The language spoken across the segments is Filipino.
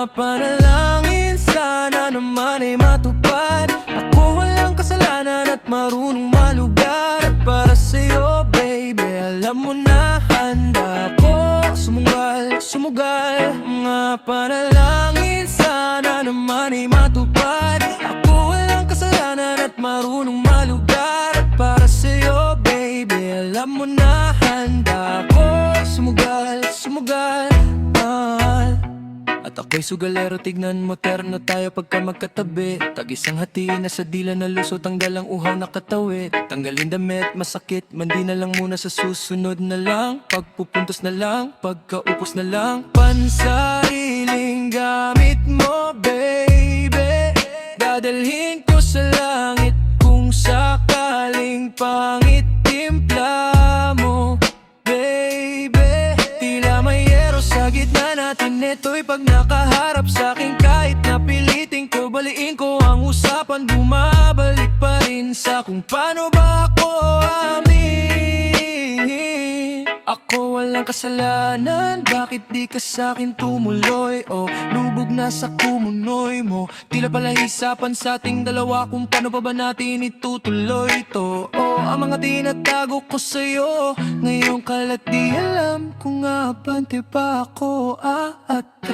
panalangin, sana naman ay matupad. Ako walang kasalanan at marunong malugar. At para sa'yo baby, alam mo na handa ako sumugal, sumugal. Mga panalangin, sana naman ay matupad. Ako walang kasalanan at marunong malugar. At para sa'yo baby, alam mo na handa ako sumugal, sumugal. At ako'y sugalero, tignan mo, terno tayo pagka magkatabi. Tag-isang hatiin na sa dila na lusot, tanggal ang uhaw na katawid. Tanggalin damit, masakit, mandi na lang muna sa susunod na lang. Pagpupuntos na lang, pagkaupos na lang. Pansariling gamit mo baby, dadalhin ko sa langit. Kung sakaling pangit timpla mo baby, tila may yero sa gitna natin. Ito'y pag nakaharap sa'kin, kahit napilitin ko, baliin ko ang usapan, bumabalik pa rin sa kung paano ba ako amin. Ako walang kasalanan, bakit di ka sa'kin tumuloy? O lubog na sa kumunoy mo, tila pala hisapan sa ating dalawa kung paano pa ba natin itutuloy to. O ang mga tinatago ko sa'yo, ngayon kalat di alam kung abante pa ako aatras.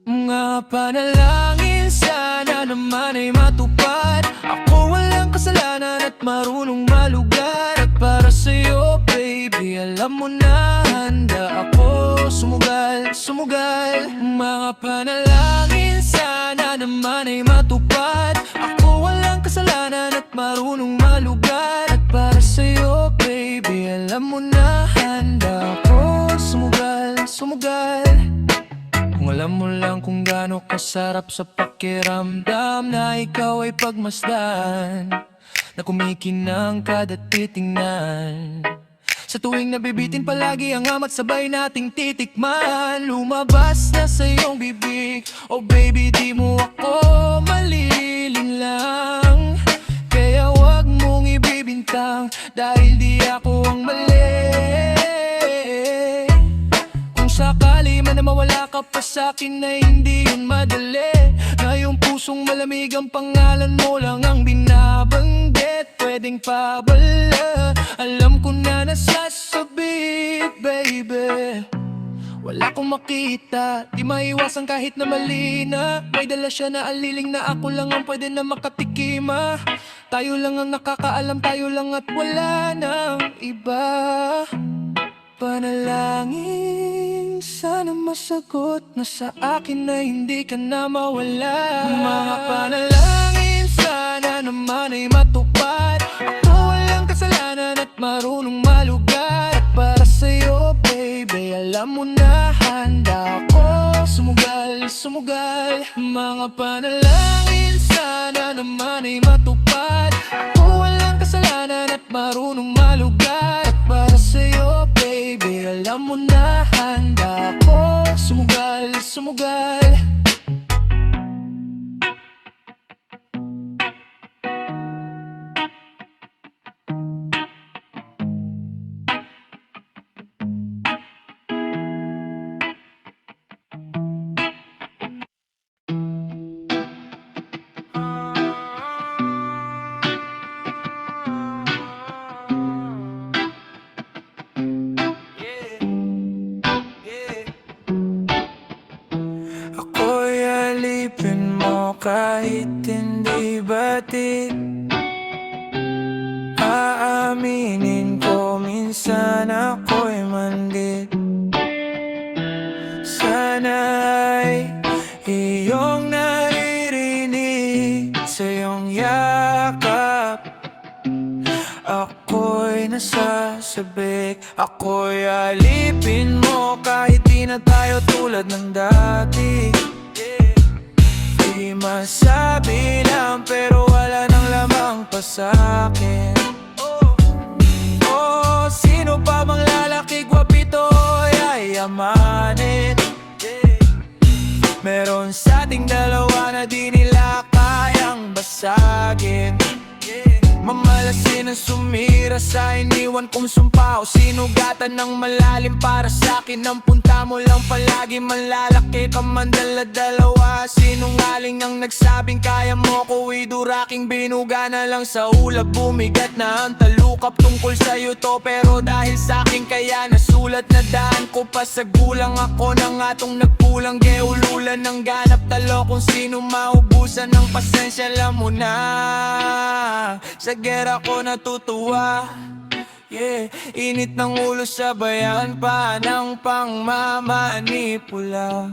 Mga panalangin, sana naman ay matupad. Ako walang kasalanan at marunong malugar. At para sa'yo baby, alam mo na handa ako sumugal, sumugal. Mga panalangin, sana naman ay matupad. Ako walang kasalanan at marunong malugar. At para sa'yo baby, alam mo na handa ako sumugal, sumugal. Kung alam mo lang kung gaano kasarap sa pakiramdam na ikaw ay pagmasdan, na kumikinang kada titingnan. Sa tuwing nabibitin palagi ang amat, sabay nating titikman. Lumabas na sa iyong bibig, oh baby di mo ako malilinlang. Kaya wag mong ibibintang, dahil di ako ang mali. Kung sakali man na mawala ka pa sa'kin, ay hindi yun madali. Na yung pusong malamig, ang pangalan mo lang ang binabanggit. Pwedeng pabala, alam ko na nasasabik baby. Wala akong makita, di maiwasan kahit na mali na. May dala siya na aliling na ako lang ang pwede na makatikima. Tayo lang ang nakakaalam, tayo lang at wala nang iba. Panalangin, sana masagot na sa akin na hindi ka na mawala. Mga panalangin, sana naman ay matupad. Ako walang kasalanan at marunong malugar. At para sa'yo baby, alam mo na handa ako sumugal, sumugal. Mga panalangin, sana naman ay matupad. Ako walang kasalanan at marunong malugar. At para sa'yo baby, alam mo na handa ako sumugal, sumugal. Ako'y alipin mo kahit hindi batid. Aaminin ko minsan ako'y mandit. Sana ay iyong naririnig sa iyong yakap. Ako'y nasasabik, ako'y alipin mo kahit di na tayo tulad ng dati. Di masabi lang pero wala nang lamang pa sa'kin. Oh, sino pa mang lalaki gwapito ay yamanin. Meron sa ating dalawa na di nila kayang basagin. Mamalasin ang sumira sa iniwan kong sumpa o sinugatan ng malalim para sa'kin ang punta mo lang palagi. Malalaki ka man dala-dalawa, sinungaling ang nagsabing kaya mo ko iduraking binuga na lang sa ulap. Bumigat na ang talukap tungkol sa'yo to, pero dahil sa'kin kaya nasulat na daan ko pa sa gulang. Ako na nga tong nagkulang, geululan ng ganap talo kung sino maubusan ng pasensya. Alam mo na, sa gera ko natutuwa, yeah. Init ng ulo sa bayan pa ng pangmamanipula,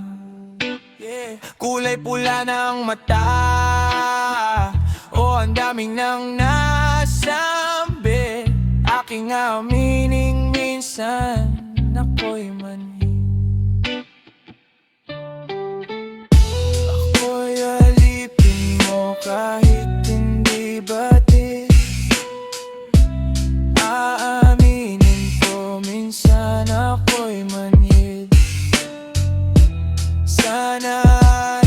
yeah. Kulay pula ng mata, oh ang daming nang nasambi. Aking amining minsan ako'y manhi. Ako'y alipin mo kahit hindi bati. Aaminin ko minsan ako'y manhid. Sana'y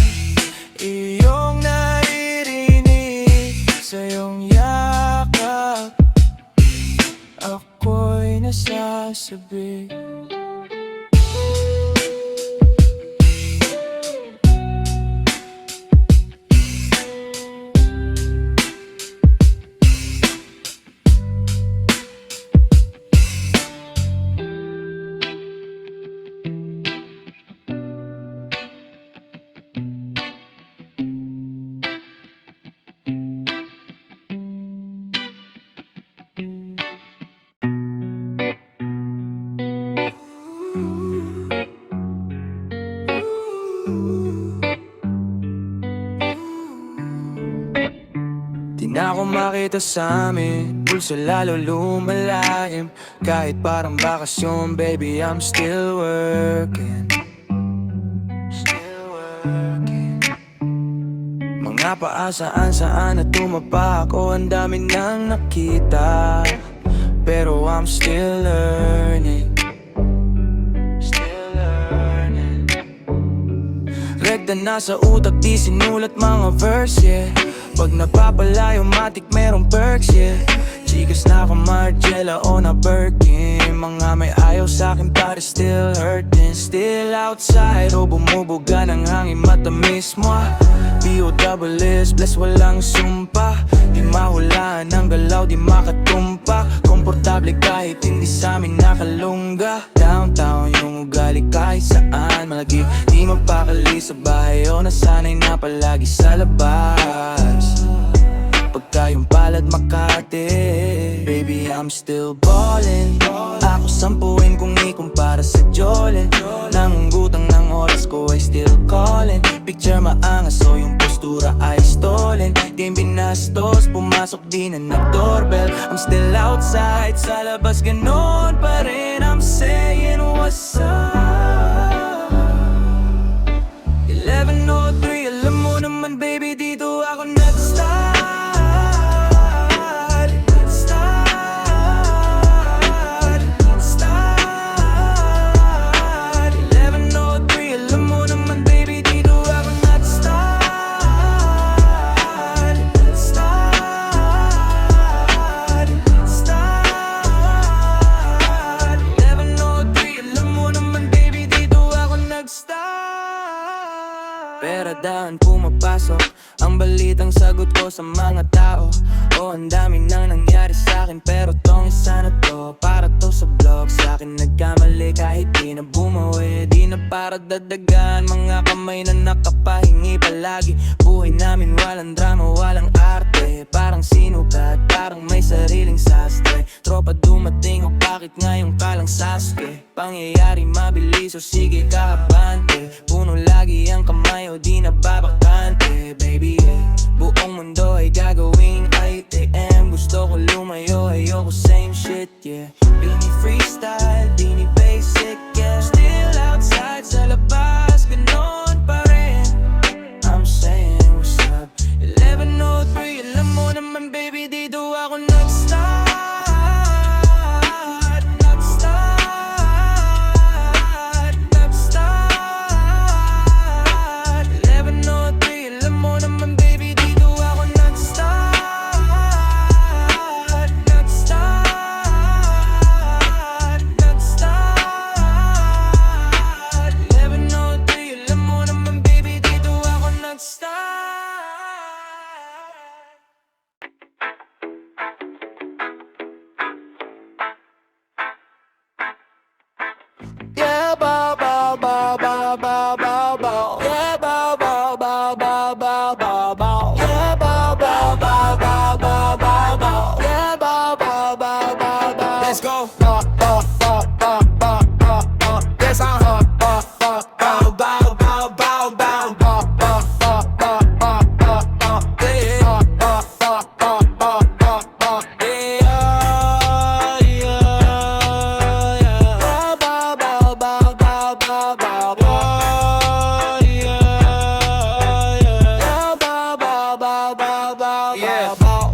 iyong naririnig sa iyong yakap, ako'y nasasabi. Di na ako makita sa amin, pulso lalo lumalalim. Kahit parang bakasyon, baby, I'm still working. Mga paasaan-saan na tumapa ako, ang dami nang nakita, pero I'm still learning. Rekta na sa utak, di sinulat mga verse, yeah. Pag napapalayo, matik merong perks, yeah. Chikas na ako Margiela o na Birkin. Mga may ayaw sa'kin pero still hurting. Still outside o bumubuga ng hangin, matamis mo. B.O.S. bless walang sumpa. Di mahulaan ng galaw, di makatumpa. Komportable kahit hindi sa'min nakalungga. Downtown yung ugali kahit saan malagi. Di mapakali sa bahay o nasanay na palagi sa labas. Pagka yung palad Makati, baby, I'm still ballin'. Ako sampuin kung ikumpara sa Jolin. Nangungutang ng oras ko ay still callin'. Picture maangas so yung postura ay stolen. Di binastos, pumasok di na nag-doorbell. I'm still outside, sa labas ganon pa rin. I'm saying what's up. 11:03, alam mo naman baby, dito ako nag-start. Peradahan pumapasok ang balitang sagot ko sa mga tao. Oh, ang dami nang nangyari sa'kin, pero tong isa na to, para to sa vlog. Sa'kin nagkamali kahit di na bumawi. Di na para dadagan, mga kamay na nakapahingi palagi. Buhay namin walang drama, walang arte. Parang sinukat, parang may sariling sastre. Tropa dumating o bakit ngayong kalang Sasuke. Pangyayari mabilis o sige kakabante. Puno lagi ang kamay o di na babakante. Baby, buong mundo ay gagawing ITM. Gusto ko lumayo, ayoko same shit, yeah. Bini freestyle, bini basic, yeah. Still outside, sa labas, ganon pa rin. I'm saying what's up. 11:03, alam mo naman baby, dito ako nag-start. Nag-start 11:03, bow, bow, bow, bow, bow, bow, bow. Yeah, bow, bow, bow, bow, bow, bow, bow. Yeah, bow, bow, bow, bow, bow. Let's go. Yes, I'm hot. Bow, bow, bow, bow, bow,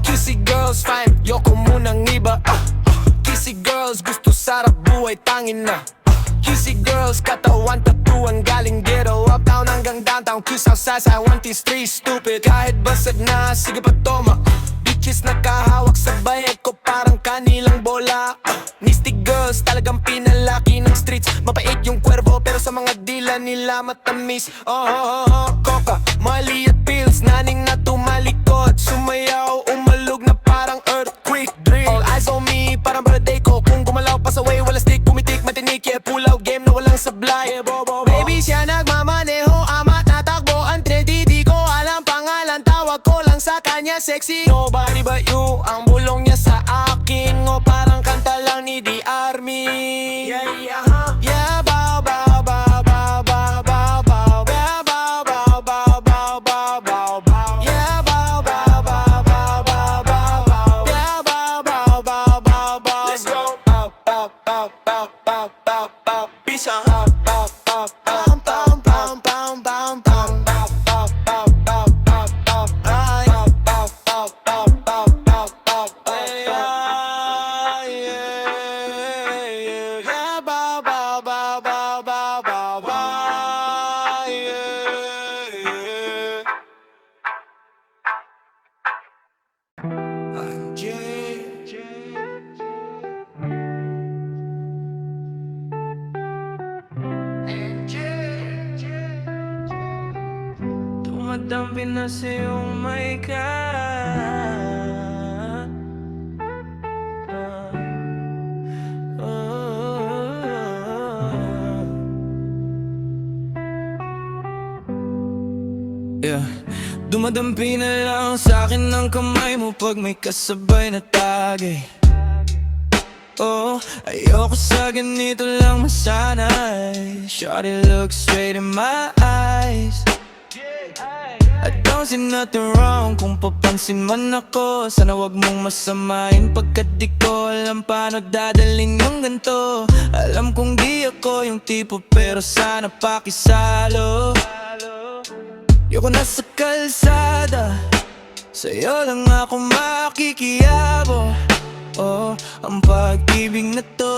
Kissy girls fine, yoko munang iba. Kissy girls gusto sarap buhay tangin na. Kissy girls katawan tatuan galing ghetto, uptown hanggang downtown, kiss ang sasa, 1, 2, 3, stupid. Kahit basag na, sige pa toma. Bitches nakahawak sa bayag ko parang kanilang bola. Mystic girls talagang pinalaki ng streets. Mapait yung kwerbo pero sa mga dila nila matamis. Coca, mali at pills, naning na tumalikod. Sumayaw, umalog na parang earthquake drill. All eyes on me, parang birthday ko. Kung gumalaw pa sa way, wala stick, pumitik, matinik. Yeah, pull out game na walang sablay. Baby, siya nagmamaneho, amat natakbo ang trendy. Di ko alam pangalan, tawag ko lang sa kanya sexy. Nobody but you, ang bulong niya sa akin. O parang kanta lang ni The Army. Yeah, bow, bow, bow, bow, bow, bow, bow. Yeah, bow, bow, bow, bow, bow, bow, bow. Yeah, bow, bow, bow, bow, bow, bow, bow. Yeah, bow, bow, bow, bow, bow. Let's go. Bow, bow, bow, bow, bow, bow, bow. Bitch, I'm hot. Bow, bow, bow, bow, bow, bow, bow, bow. Bow, bow, bow, bow, bow, bow. Ay, bow, bow, bow, bow, bow, bow, bow. Yeah, bow, bow, bow, bow, bow, bow, bow. Dumadampi na sa'yong may ka. Yeah. Dumadampi na lang sa'kin ng kamay mo pag may kasabay na tagay. Oh, ayoko sa ganito lang masanay. Shawty, look straight in my eyes. I don't see nothing wrong kung papansin man ako. Sana wag mong masamain pagkat di ko alam paano dadalhin yung ganito. Alam kong di ako yung tipo pero sana pakisalo. Yoko na sa kalsada, sa'yo lang ako makikiyabo. Oh, ang pag-ibig na to,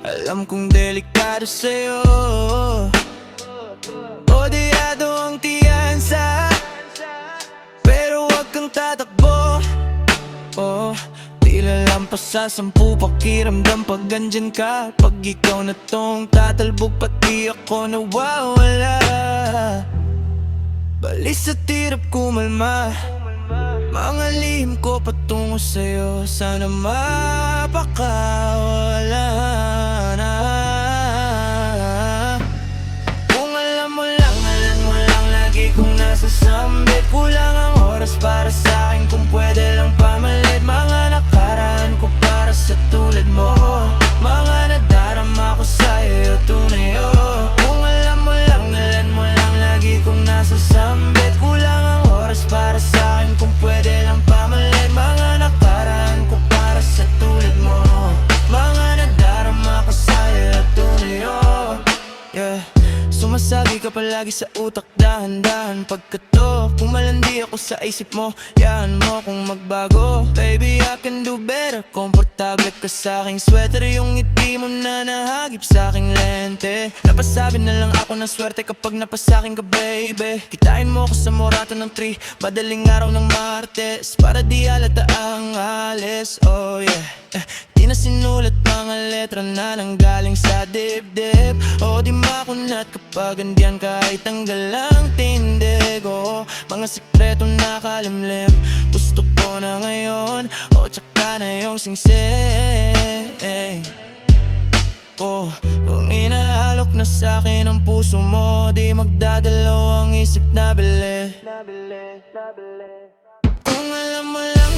alam kong delikado sa'yo. Odiyado ang tiyansa, pero wag kang tatakbo. Oh, tila lampas sa 10 pakiramdam pag andyan ka. Pag ikaw na tong tatalbog, pati ako nawawala. Balis sa tirap kumalma, mga lihim ko patungo sa'yo. Sana mapakawala na. Kung alam mo lang lagi kong nasasambit. Kulang ang oras para sa'kin kung pwede lang pamalit. Mga nakaraan ko para sa tulad mo, mga nadarama ko sa'yo, tunay oh. Kung alam mo lang lagi kong nasasambit. Kulang ang oras para sa'kin kung pwede lang pamalit. Mga nakaraan ko para sa tulad mo, mga nadarama ko sa'yo, tunay oh. Yeah. Sumasagi ka palagi sa utak, dahan-dahan pagkato. Kung malandi ako sa isip mo, yahan mo kung magbago. Baby, I can do better. Komportable ka sa aking sweater, yung ngiti mo na nahagip sa aking lente. Napasabi na lang ako ng swerte kapag napasakin ka, baby. Kitain mo ko sa morato ng tree, madaling araw ng Martes, para di halata ang alis, oh yeah. Di na sinulat mga letra na nanggaling sa dibdib. O di makunat kapag andiyan kahit tanggal ang tindig. O mga sikreto nakalimlim, gusto ko na ngayon. O tsaka na yung singsing. ko. Kung inaalok na sa'kin ang puso mo, di magdadalaw ang isip na bili. Kung alam mo lang,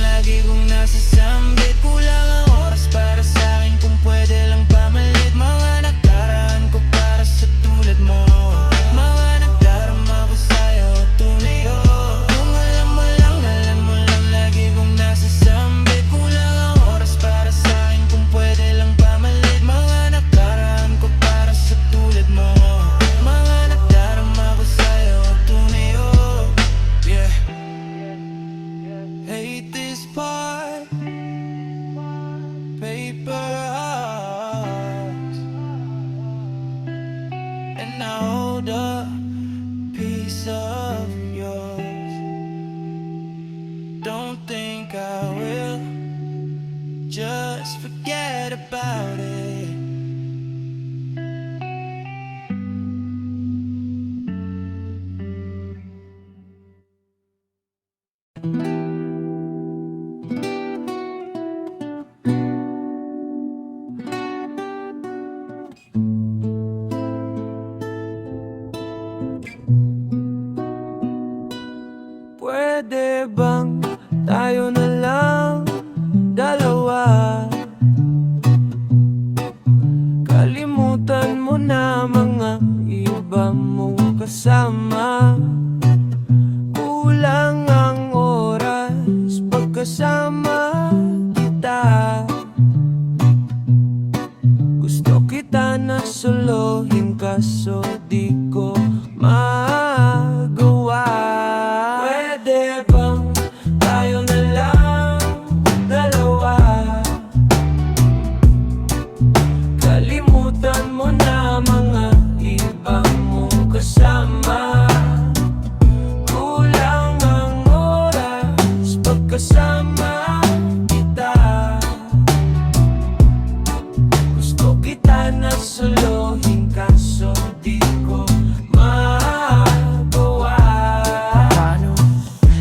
lagi kong nasasambit. Kulang ang oras para sa'kin, kung pwede lang pamalit. Mga nakaraan ko para sa tulad mo, mga nagdarama ko sa'yo, tunay ko. Kung alam mo lang, lagi kong nasasambit. Kulang ang oras para sa'kin, kung pwede lang pamalit. Mga nakaraan ko para sa tulad mo, mga nagdarama ko sa'yo, tunay ko. Yeah. Hate this part, paper hearts, and I hold a piece of yours. Don't think I will just forget about it. Pwede bang tayo na lang dalawa? Kalimutan mo na mga iba mong kasama. Kulang ang oras pagkasama kita. Gusto kita na solohin kaso di ko magawa. Pwede bang tayo na lang dalawa? Kalimutan mo na mga iba mong kasama. Kulang ang oras pagkasama kita. Gusto kita na solohin kaso di ko magawa. Paano?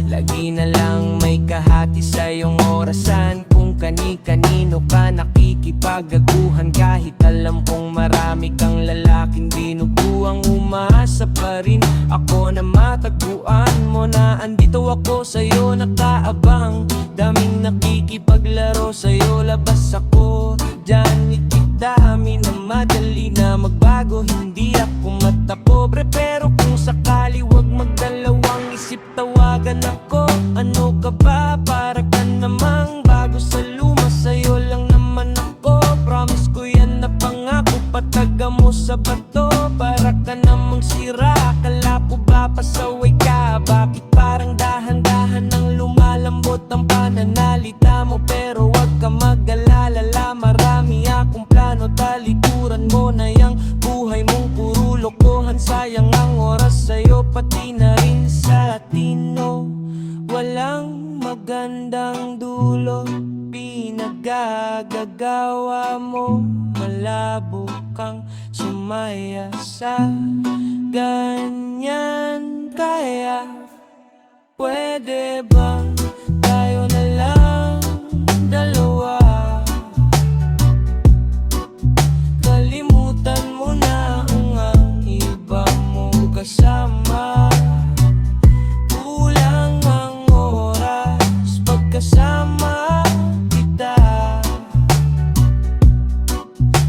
Lagi na lang may kahati sa iyong orasan. Kung kani-kanino ka nakikipagaguhan, kahit alam kong marami kang lalaking binubuang, umaasa pa rin ako na matagpuan mo na andito ako sa'yo nakaabang. Daming nakikipaglaro sa'yo, labas ako dyan itidami na madali na magbago. Hindi ako matapobre pero kung sakali wag magdalawang isip, tawagan ako. Ano ka ba? Para ka namang bago sa luma, sa'yo lang naman ako. Promise ko yan na pangako, pataga mo sa bato. Para ka namang sira, akala po ba pasaway ka? Bakit parang dahan-dahan ang lumalambot ang pananalita mo? Pero wag ka mag-alala, marami akong plano. Talikuran mo na yang buhay mong puro lokohan. Sayang ang oras sa'yo, pati na rin sa tino. Walang magandang dulo, pinagagagawa mo. Malabo kang sumaya sa ganyan. Kaya pwede bang tayo na lang dalawa? Kalimutan mo na ang iba mong kasama. Kulang ang oras pagkasama kita.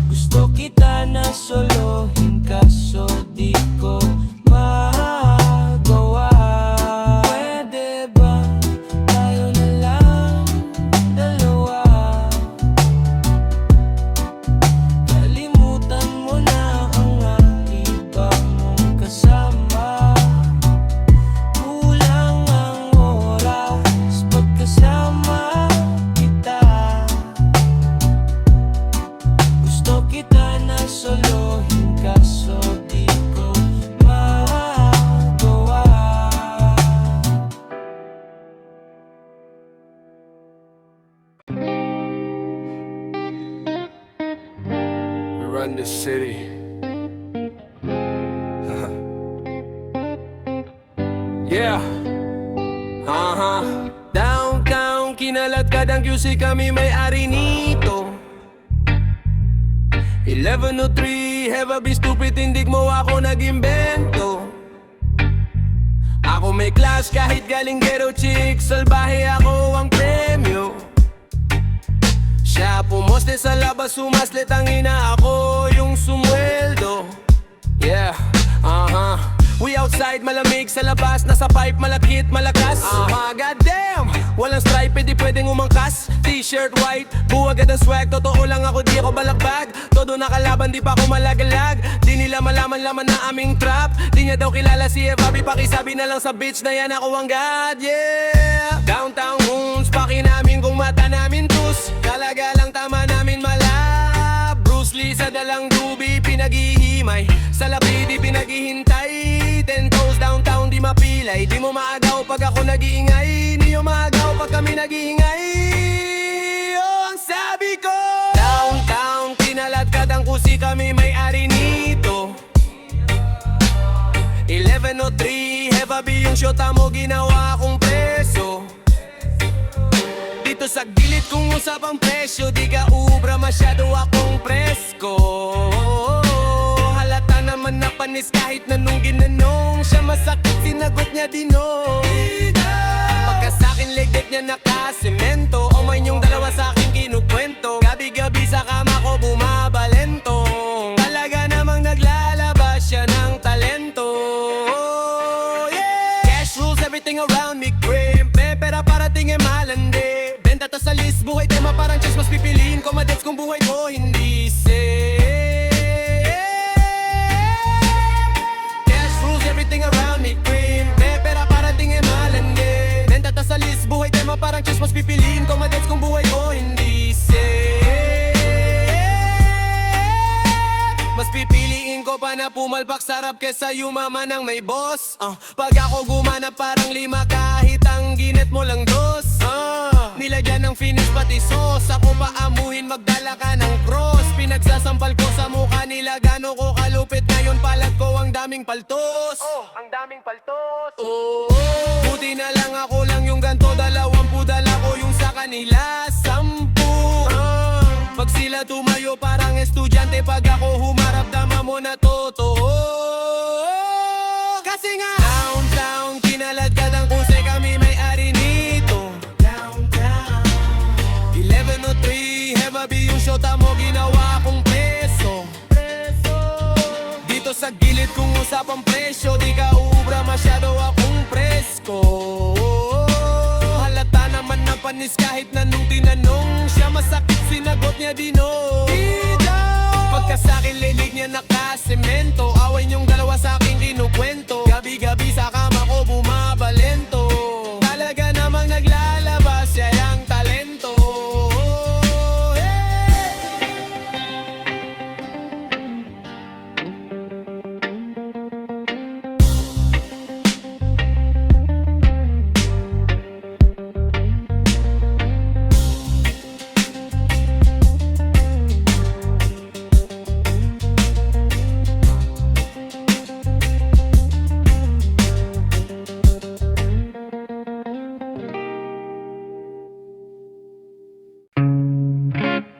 Gusto kita na solohin kaso di ko magawa. Pwede ba tayo na lang dalawa? Kalimutan mo na ang iba mong kasama. Kulang ang oras pagkasama kita. Gusto kita na solohin kaso di ko magawa. We run this city. Yeah. Downtown, kinalat kadang QC, kami may-ari nito. 11:03, have I been stupid, hindi mo ako nag-imbento. Ako may class kahit galing ghetto chick, salbahe ako ang premyo. Siya pumoste sa labas, sumaslit ang ina, ako yung sumweldo. Yeah, we outside, malamig sa labas, nasa pipe, malakit, malakas. Goddamn, walang stripe, di pwedeng umangkas. T-shirt white, buwag at ang swag, totoo lang ako, di ako balagbag. Todo nakalaban, di pa ako malagalag. Di nila malaman-laman na aming trap. Di niya daw kilala si Fabi, pakisabi na lang sa bitch na yan ako ang god, yeah. Downtown wounds, paki namin kung mata namin tus. Talaga lang tama namin malab. Bruce Lee sa dalang dubi, pinaghihimay. Sa labi di pinaghihintay. 10 toes downtown, di mapilay. Di mo maagaw pag ako nag-iingay. Di mo maagaw pag kami nag-iingay. Oh, ang sabi ko, downtown, kinaladkad ang kusi, kami may-ari nito. 11:03, heavy yung shota mo, ginawa akong preso. Dito sa gilid kung usapang presyo, di ka ubra, masyado akong presko. Halata naman na panis kahit na nung ginanong. Siya masakit, sinagot niya dino. Pagka sa'kin legit niya nakasemento. O man yung dalawa sa'kin kinukwento. Gabi-gabi sa kama ko bumabalento. Talaga namang naglalabas siya ng talento. Yeah! Cash rules everything around me, cream. Pera parating e malandi. Benta ta sa list, buhay tema parang chess. Mas pipiliin ko madets kung buhay ko hindi safe. Cash rules everything around me, cream. Pera parating e malandi. Benta ta sa list, buhay tema parang chess. Mas pipiliin ko madets kung buhay ko hindi safe. Mas pipiliin ko pa na pumalpak sarap kesa yumaman ng may boss. Pag ako gumana parang 5 kahit ang ginit mo lang 2. Nilagyan ng finish pati sauce. Ako pa amuhin magdala ka ng cross. Pinagsasampal ko sa mukha nila gano ko kalupit. Ngayon palag ko ang daming paltos. Ang daming paltos. Buti na lang ako lang yung ganto. 20 dala ko yung sa kanila 10. Pag sila tumayo parang estudyante. Pag ako humarap dama mo na totoo. Kasi nga downtown, kinaladkad ang kusay, kami may-ari nito. 11:03, heavy yung shota mo, ginawa akong preso. Dito sa gilid kung usapang presyo, di ka uubra, masyado akong presko. Halata naman na panis kahit na nung tinanong. Siya masakit, sinagot niya dino. Pagka sa'kin lilig niya nakasemento. Away niyong dalawa sa'kin kinukwento. Gabi-gabi sa kama ko bumabalento. Talaga namang naglalabas siya yung talento.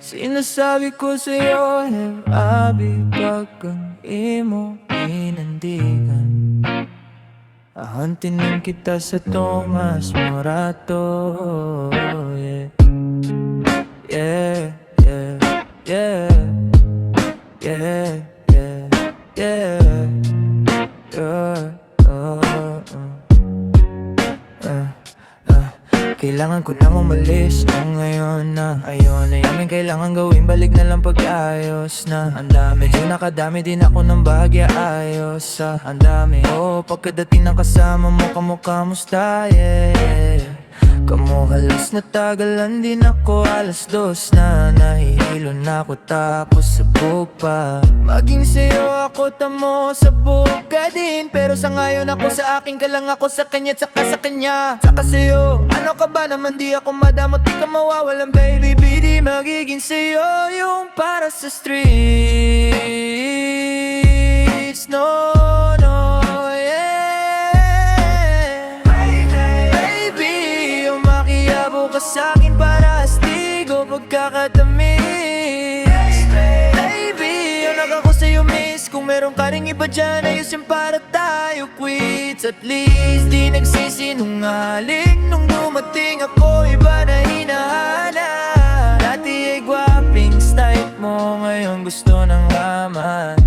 Sinasabi ko sa'yo, abi, pag ang imo inandigan. Ahantinin kita sa Tomas Morato. Yeah, yeah, yeah, yeah, yeah, yeah, yeah, Kailangan ko nang umalis, ngayon na. Ayun na yamin, kailangan gawin, balik na lang pag-ayos na. Ang dami, medyo nakadami din ako ng bahagya, ayos ang dami. Pagkadating ng kasama mo, kamukha musta, yeah. Kamu halos natagalan din ako, 2:00 na. Nahihilo na ako tapos sabog pa. Maging sa'yo ako tamo, sabog ka din. Pero sa ngayon ako sa akin ka lang, ako sa kanya at saka sa kanya. Saka sa'yo, ano ka ba naman, di ako madamot, di ka mawawalan baby. Di magiging sa'yo yung para sa streets. No, no, yeah. Baby, umakiyabo ka sa'kin para astigo pagkakatamis. Baby, meron ka ring iba dyan, ayusin para tayo quits. At least di nagsisinungaling. Nung dumating ako, iba na hinahanap. Dati ay gwaping style mo, ngayon gusto ng laman.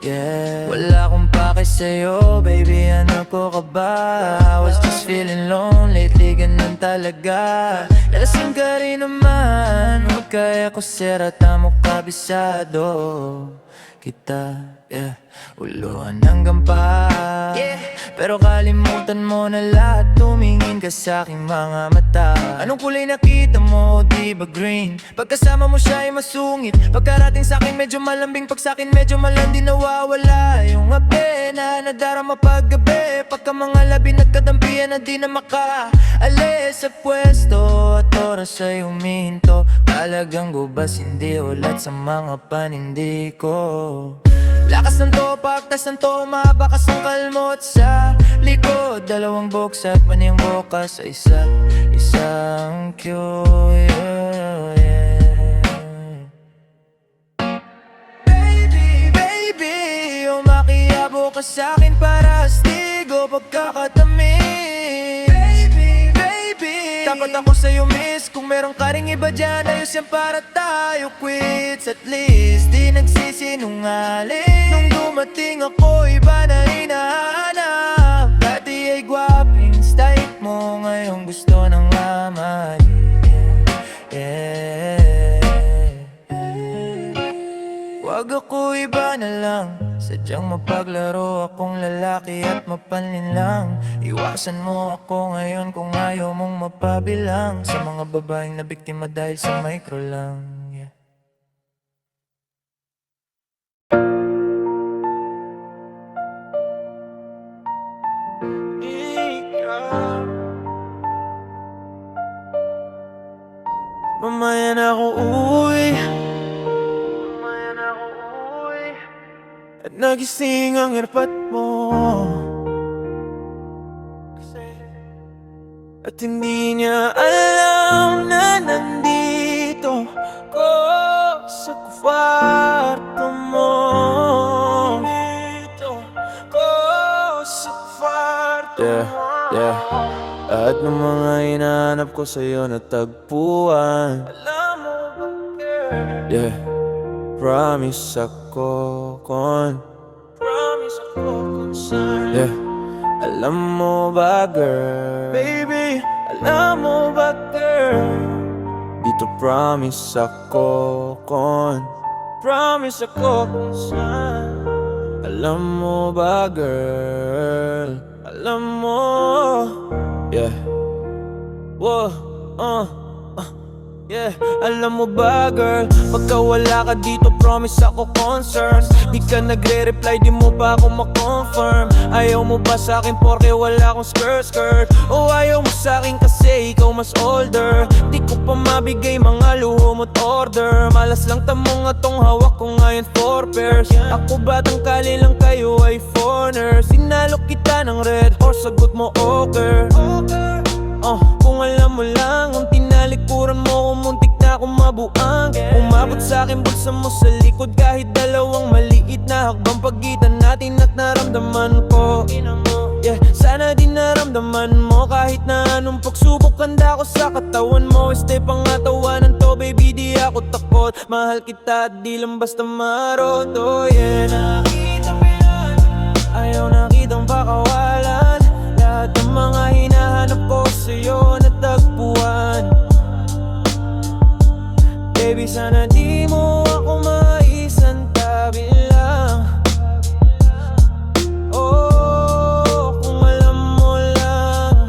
Yeah, wala akong pake sa'yo, baby, ano ko ka ba? I was just feeling lonely, lately ganun talaga. Lasing ka rin naman, huwag kaya ko sira, tamo kabisado kita, yeah. Uluhan hanggang pa, yeah. Pero kalimutan mo na lahat, tumingin ka sa aking mga mata. Anong kulay nakita mo, di ba green? Pagkasama mo siya ay masungit, pagkarating sa akin medyo malambing, pag sa akin medyo malandi, nawawala yung ape na nadarama paggabi. Pagka mga labi nagkadampian na di na makaalis sa pwesto at oras ay humihinto. Talagang gubas, hindi ulat sa mga panindi ko. Lakas ng topak, tas ng toma, bakas ng kalmot sa likod. Dalawang box at maniyang boka sa isang cue, yeah. Baby, baby, umakiyabo ka sa'kin para astigo pagkakatamis. Baby, baby, takot ako sa'yo miss. Kung meron ka ring iba dyan, ayos yan para tayo quits. At least di nagsisinungaling. Nung dumating ako, iba na hinahanap. Dati ay gwaping style mo, ngayon gusto ng laman. Yeah, wag ako iba na lang, sadyang mapaglaro akong lalaki at mapanlin lang. Iwasan mo ako ngayon kung ayaw mong mapabilang sa mga babaeng na biktima dahil sa micro lang, yeah. Mamaya na ako uwi, at nagising ang irpat mo. At hindi niya alam na nandito ko sa kwarto mo. Nandito ko sa kwarto mo. Yeah. At ng mga hinahanap ko sa'yo natagpuan. Alam mo ba, girl? Yeah. Promise ako kung saan. Yeah. Alam mo ba, girl? Baby, alam mo ba, girl? Dito promise ako kung saan. Alam mo ba, girl? Alam mo. Yeah. Whoa, yeah. Alam mo ba, girl, pagka wala ka dito, promise ako concerns. Di ka nagre-reply, di mo pa ako ma-confirm. Ayaw mo ba sa'kin porke wala akong skirt? O ayaw mo sa'kin kasi ikaw mas older? Di ko pa mabigay mga luho mo't order. Malas lang tamong atong hawak ko ngayon 4 pairs. Ako batang kali lang, kayo ay foreigner. Sinalo kita ng red horse, sagot mo okay. Kung alam mo lang ang tinalikuran mo, kumuntik na akong mabuang. Umabot sa'kin bulsa mo sa likod, kahit dalawang maliit na hakbang pagitan natin at naramdaman ko. Yeah, sana din naramdaman mo kahit na anong pagsubok, handa ko sa katawan mo. Este pangatawanan to, baby, di ako takot. Mahal kita at di lang basta maroto. Yeah, nakita mo yan, ayaw nakitang pakawalan. Lahat ng mga hinahanap ko sa'yo natagpuan. Baby, sana di mo ako maisantabi lang. Oh, kung alam mo lang,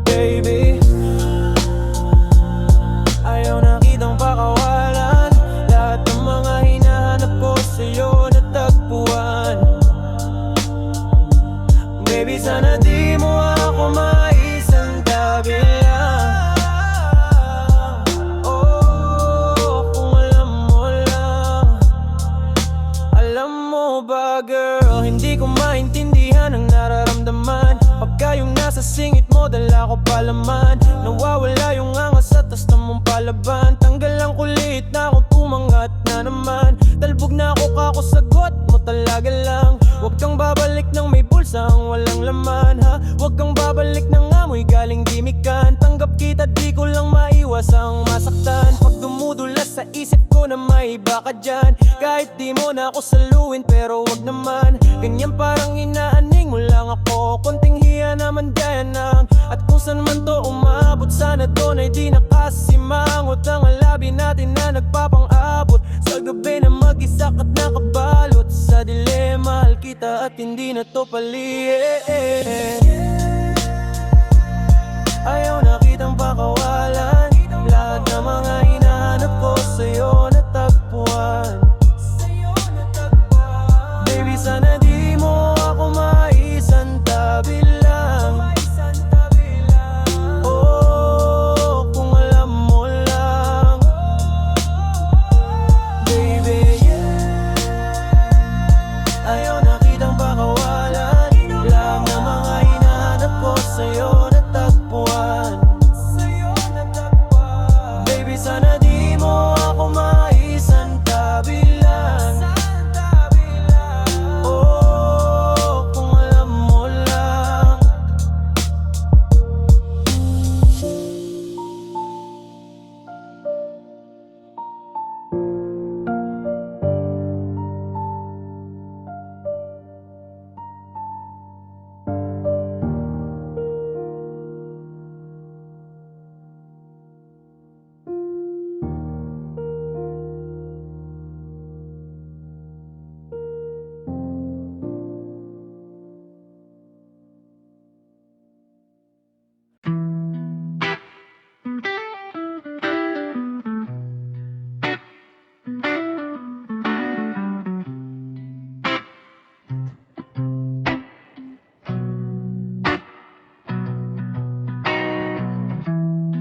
baby, ayaw nakitang pakawalan. Lahat ng mga hinahanap ko sa'yo natagpuan. Baby, sana di mo ako maisantabi lang. Oh, kung alam mo lang. Alam mo ba, girl, hindi ko maintindihan ang nararamdaman. Pagka yung nasa singit mo, dala ko palaman. Nawawala yung angas sa tas na mong palaban. Tanggal ang kulit na ako tumangat na naman. Talbog ako, sagot mo talaga lang. Huwag kang babalik ng may bulsang walang laman ha. Huwag kang babalik ng amoy galing gimikan. Tanggap kita, di ko lang maiwas ang masaktan. Pag dumudulas sa isip ko na may iba ka dyan, kahit di mo na ako saluin pero wag naman. Ganyan parang inaaning mo lang ako, konting hiya naman gaya ng. At kung saan man to umabot, sana doon ay di nakasimangot ang labi natin na nagpapang-abot sa gabi na mag-isa ka't nakabalot sa dilema. Mahal kita at hindi na to pali. Ayaw na kitang pakawalan. Lahat ng mga hinahanap ko sa'yo natagpuan. Baby, sana di mo ako maisantabi lang. Oh, kung alam mo lang. Baby, ayaw na kitang pakawalan. Lahat ng mga hinahanap ko sa'yo natagpuan. Baby, sana di mo ako maisantabi lang. Oh, kung alam mo lang.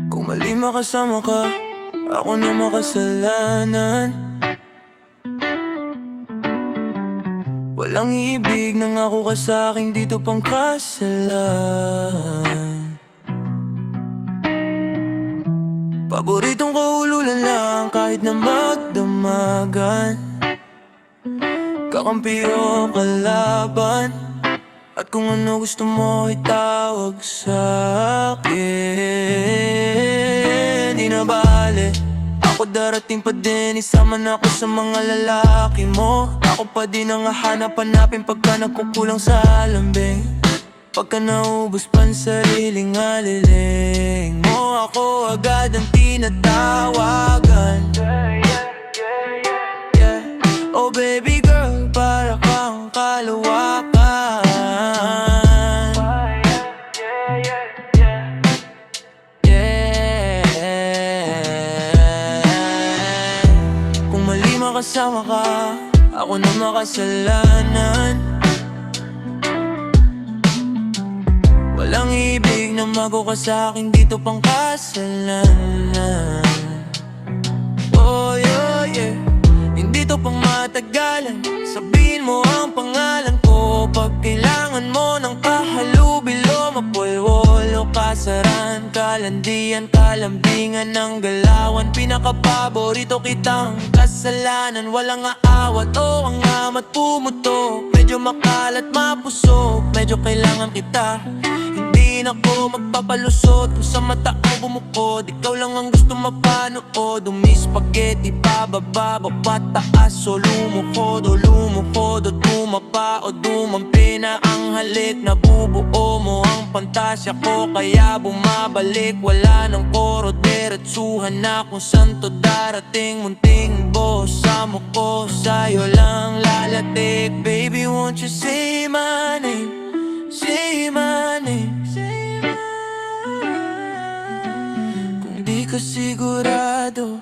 Kung mali makasama ka, ako na makasalanan. Walang ibig nang ako ka sa'kin, dito pang kasalan. Paboritong kaululan lang kahit na magdamagan. Kakampi o kalaban, at kung ano gusto mo itawag sa'kin. Di na bale, ako darating pa din, isama na ako sa mga lalaki mo. Ako pa din ang hahanap-hanapin pagka nagkukulang sa lambing. Pagka naubos pan sariling aliling mo, ako agad ang tinatawagan. Yeah. Oh baby girl, para kang kalawakan. Kung mali makasama ka, ako na makasalanan. Walang ibig na mago ka sa'kin, dito pang kasalanan. Oh yeah, yeah. Hindi to pang matagalan, sabihin mo ang pangalan ko. Pag kailangan mo ng kahalubilo, mapulwol o kasaran, kalandian, kalambingan ng galawan. Pinakapaborito kitang kasalanan, walang aawat o ang amat pumutok. Medyo makalat mapusok, medyo kailangan kita. Hindi na ko magpapalusot kung sa mata ang bumukod. Ikaw lang ang gusto mapanood. Spaghetti, bababa, papataas o lumukod o lumukod o tumapa o dumampi na ang halik. Nabubuo mo ang pantasya ko, kaya bumabalik. Wala ng koro, diretsuhan na kung saan to darating. Munting bosa mo ko, sa'yo lang lalatik. Baby, won't you say my name? Say my name. Kung di ka sigurado,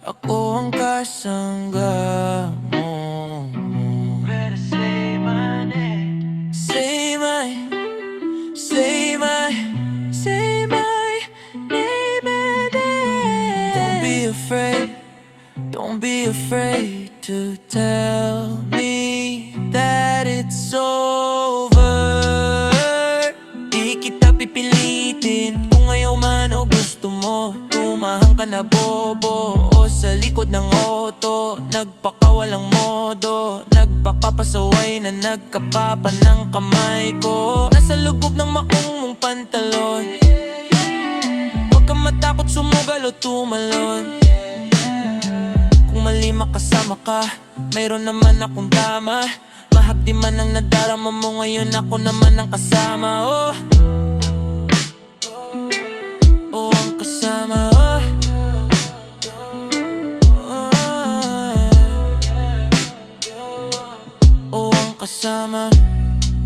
ako ang kasangga mo. Better say my name. Say my name and then. Don't be afraid to tell me that it's over. Di kita pipilitin kung ayaw man o gusto mo. Tumahang ka na bobo o sa likod ng auto, nagpakawalang modo. pasaway na nagkapapa ng kamay ko. Nasa loob ng maong mong pantalon. Huwag kang matakot sumugal o tumalon. Kung mali makasama ka, mayroon naman akong tama. Mahapdi man ang nadarama mo, ngayon ako naman ang kasama. Oh, oh ang kasama. Oh, oh ang kasama.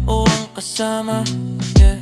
Oh ang kasama. Yeah.